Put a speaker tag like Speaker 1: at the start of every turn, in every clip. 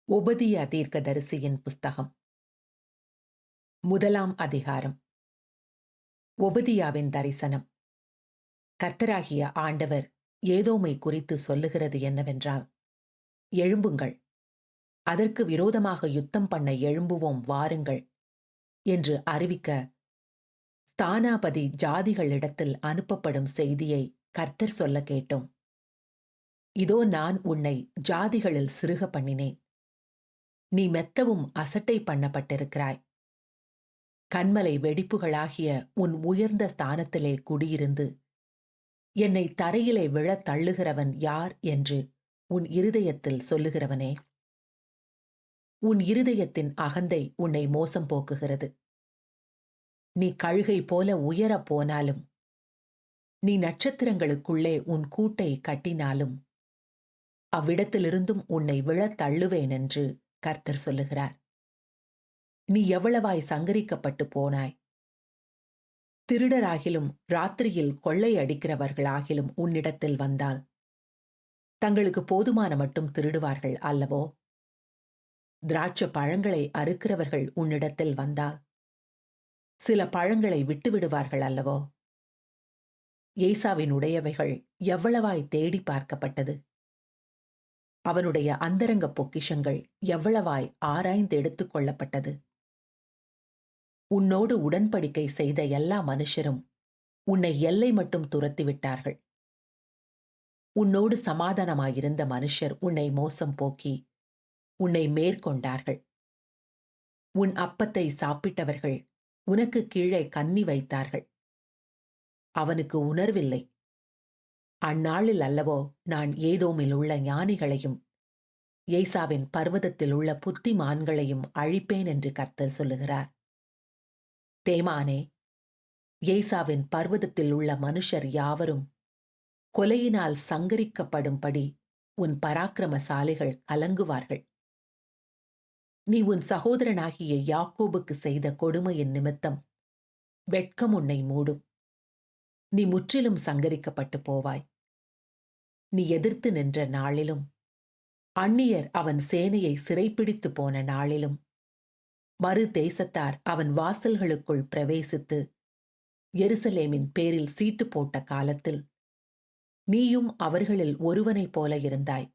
Speaker 1: ஒபதியா தீர்க்கதரிசியின் புஸ்தகம் முதலாம் அதிகாரம். ஒபதியாவின் தரிசனம். கர்த்தராகிய ஆண்டவர் ஏதோமை குறித்து சொல்லுகிறது என்னவென்றால், எழும்புங்கள், அதற்கு விரோதமாக யுத்தம் பண்ண எழும்புவோம் வாருங்கள் என்று அறிவிக்க ஸ்தானாபதி ஜாதிகளிடத்தில் அனுப்பப்படும் செய்தியை கர்த்தர் சொல்ல கேட்டோம். இதோ நான் உன்னை ஜாதிகளில் சிறுக பண்ணினேன், நீ மெத்தவும் அசட்டை பண்ணப்பட்டிருக்கிறாய். கன்மலை வெடிப்புகளாகிய உன் உயர்ந்த ஸ்தானத்திலே குடியிருந்து என்னை தரையிலே விழத் தள்ளுகிறவன் யார் என்று உன் இருதயத்தில் சொல்லுகிறவனே, உன் இருதயத்தின் அகந்தை உன்னை மோசம் போக்குகிறது. நீ கழுகை போல உயரப் போனாலும், நீ நட்சத்திரங்களுக்குள்ளே உன் கூட்டை கட்டினாலும், அவ்விடத்திலிருந்தும் உன்னை விழத் தள்ளுவேன் என்று கர்த்தர் சொல்லுகிறார். நீ எவ்வளவாய் சங்கரிக்கப்பட்டு போனாய். திருடராகிலும் ராத்திரியில் கொள்ளை அடிக்கிறவர்களாகிலும் உன்னிடத்தில் வந்தால் தங்களுக்கு போதுமான மட்டும் திருடுவார்கள் அல்லவோ? திராட்சை பழங்களை அறுக்கிறவர்கள் உன்னிடத்தில் வந்தால் சில பழங்களை விட்டுவிடுவார்கள் அல்லவோ? ஏசாவின் உடையவைகள் எவ்வளவாய் தேடி பார்க்கப்பட்டது. அவனுடைய அந்தரங்க பொக்கிஷங்கள் எவ்வளவாய் ஆராய்ந்து எடுத்துக் கொள்ளப்பட்டது. உன்னோடு உடன்படிக்கை செய்த எல்லா மனுஷரும் உன்னை எல்லை மட்டும் துரத்திவிட்டார்கள். உன்னோடு சமாதானமாயிருந்த மனுஷர் உன்னை மோசம் போக்கி உன்னை மேற்கொண்டார்கள். உன் அப்பத்தை சாப்பிட்டவர்கள் உனக்கு கீழே கண்ணி வைத்தார்கள். அவனுக்கு உணர்வில்லை. அந்நாளில் அல்லவோ நான் ஏதோமில் உள்ள ஞானிகளையும் ஏசாவின் பர்வதத்தில் உள்ள புத்திமான்களையும் அழிப்பேன் என்று கர்த்தர் சொல்லுகிறார். தேமானே, ஏசாவின் பர்வதத்தில் உள்ள மனுஷர் யாவரும் கொலையினால் சங்கரிக்கப்படும்படி உன் பராக்கிரமசாலிகள் கலங்குவார்கள். நீ உன் சகோதரனாகிய யாக்கோபுக்கு செய்த கொடுமையின் நிமித்தம் வெட்கம் உன்னை மூடும். நீ முற்றிலும் சங்கரிக்கப்பட்டு போவாய். நீ எதிர்த்து நின்ற நாளிலும், அந்நியர் அவன் சேனையை சிறைப்பிடித்து போன நாளிலும், மறு தேசத்தார் அவன் வாசல்களுக்குள் பிரவேசித்து எருசலேமின் பேரில் சீட்டு போட்ட காலத்தில் நீயும் அவர்களில் ஒருவனைப் போல இருந்தாய்.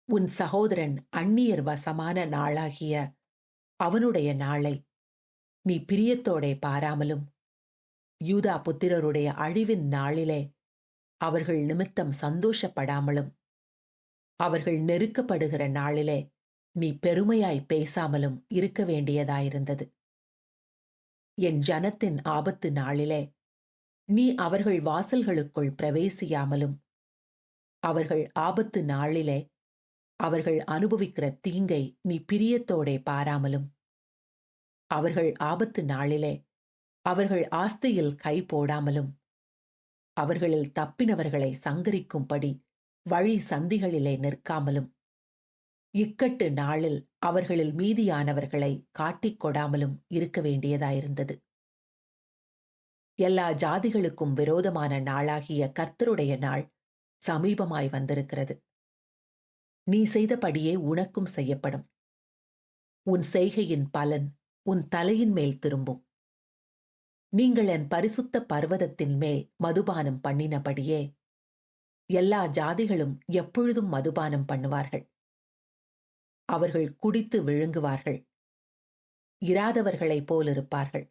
Speaker 1: உன் சகோதரன் அந்நியர் வசமான நாளாகிய அவனுடைய நாளை நீ பிரியத்தோடே பாராமலும், யூதா புத்திரருடைய அழிவின் நாளிலே அவர்கள் நிமித்தம் சந்தோஷப்படாமலும், அவர்கள் நெருக்கப்படுகிற நாளிலே நீ பெருமையாய் பேசாமலும் இருக்க வேண்டியதாயிருந்தது. என் ஜனத்தின் ஆபத்து நாளிலே நீ அவர்கள் வாசல்களுக்குள் பிரவேசியாமலும், அவர்கள் ஆபத்து நாளிலே அவர்கள் அனுபவிக்கிற தீங்கை நீ பிரியத்தோடே பாராமலும், அவர்கள் ஆபத்து நாளிலே அவர்கள் ஆஸ்தியில் கை போடாமலும், அவர்களில் தப்பினவர்களை சங்கரிக்கும்படி வழி சந்திகளிலே நிற்காமலும், இக்கட்டு நாளில் அவர்களில் மீதியானவர்களை காட்டிக் கொடாமலும் இருக்க வேண்டியதாயிருந்தது. எல்லா ஜாதிகளுக்கும் விரோதமான நாளாகிய கர்த்தருடைய நாள் சமீபமாய் வந்திருக்கிறது. நீ செய்தபடியே உனக்கும் செய்யப்படும். உன் செய்கையின் பலன் உன் தலையின் மேல் திரும்பும். நீங்கள் என் பரிசுத்த பர்வதத்தின் மேல் மதுபானம் பண்ணினபடியே எல்லா ஜாதிகளும் எப்பொழுதும் மதுபானம் பண்ணுவார்கள். அவர்கள் குடித்து விழுங்குவார்கள், இராதவர்களைப் போலிருப்பார்கள்.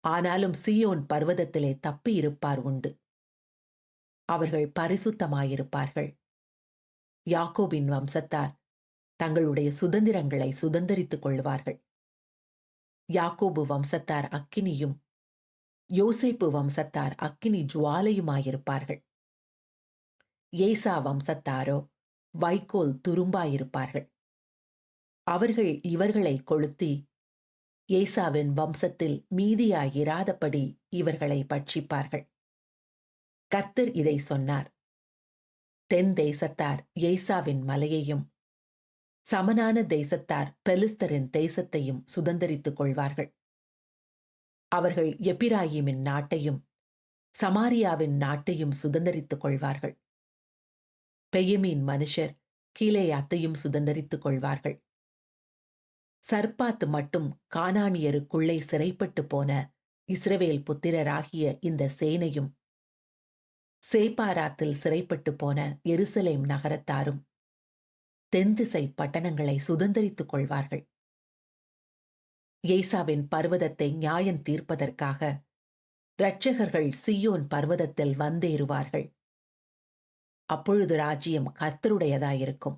Speaker 1: ஆனாலும் சீயோன் பர்வதத்திலே தப்பி இருப்பார் உண்டு. அவர்கள் பரிசுத்தமாயிருப்பார்கள். யாக்கோபின் வம்சத்தார் தங்களுடைய சுதந்திரங்களை சுதந்தரித்துக் கொள்வார்கள். யாக்கோபு வம்சத்தார் அக்கினியும், யோசேப்பு வம்சத்தார் அக்கினி ஜுவாலையுமாயிருப்பார்கள். ஏசா வம்சத்தாரோ வைக்கோல் துரும்பாயிருப்பார்கள். அவர்கள் இவர்களை கொளுத்தி ஏசாவின் வம்சத்தில் மீதியாயிராதபடி இவர்களை பட்சிப்பார்கள். கர்த்தர் இதை சொன்னார். தென் தேசத்தார் ஏசாவின் மலையையும், சமனான தேசத்தார் பெலிஸ்தரின் தேசத்தையும் சுதந்தரித்துக் கொள்வார்கள். அவர்கள் எப்பிராயீமின் நாட்டையும் சமாரியாவின் நாட்டையும் சுதந்தரித்துக் கொள்வார்கள். பெயமீன் மனுஷர் கீலேயாத்தையும் சுதந்தரித்துக் கொள்வார்கள். சர்பாத் மட்டும் கானானியருக்குள்ளே சிறைப்பட்டு போன இஸ்ரவேல் புத்திரராகிய இந்த சேனையும், சேப்பாராத்தில் சிறைப்பட்டு போன எருசலேம் நகரத்தாரும் தென்திசை பட்டணங்களை சுதந்தரித்துக் கொள்வார்கள். ஏசாவின் பர்வதத்தை நியாயம் தீர்ப்பதற்காக இரட்சகர்கள் சீயோன் பர்வதத்தில் வந்தேறுவார்கள். அப்பொழுது ராஜ்யம் கர்த்தருடையதாயிருக்கும்.